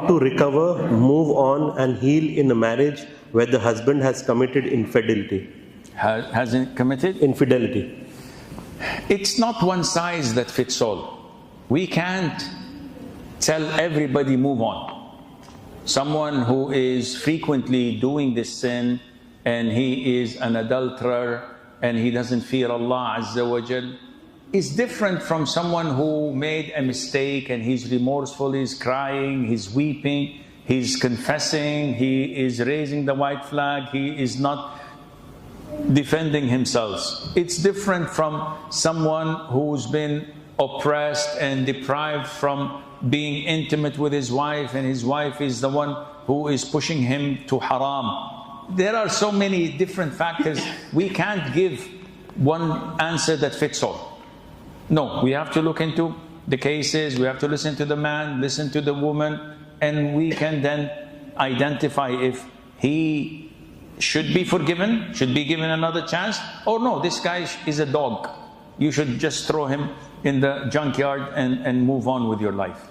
to recover, move on and heal in a marriage where the husband has committed infidelity? Has committed? Infidelity. It's not one size that fits all. We can't tell everybody move on. Someone who is frequently doing this sin and he is an adulterer and he doesn't fear Allah Azza wa Jal is different from someone who made a mistake and he's remorseful, he's crying, he's weeping, he's confessing, he is raising the white flag, he is not defending himself. It's different from someone who's been oppressed and deprived from being intimate with his wife, and his wife is the one who is pushing him to haram. There are so many different factors. We can't give one answer that fits all. No, we have to look into the cases, we have to listen to the man, listen to the woman, and we can then identify if he should be forgiven, should be given another chance, or no, this guy is a dog. You should just throw him in the junkyard and move on with your life.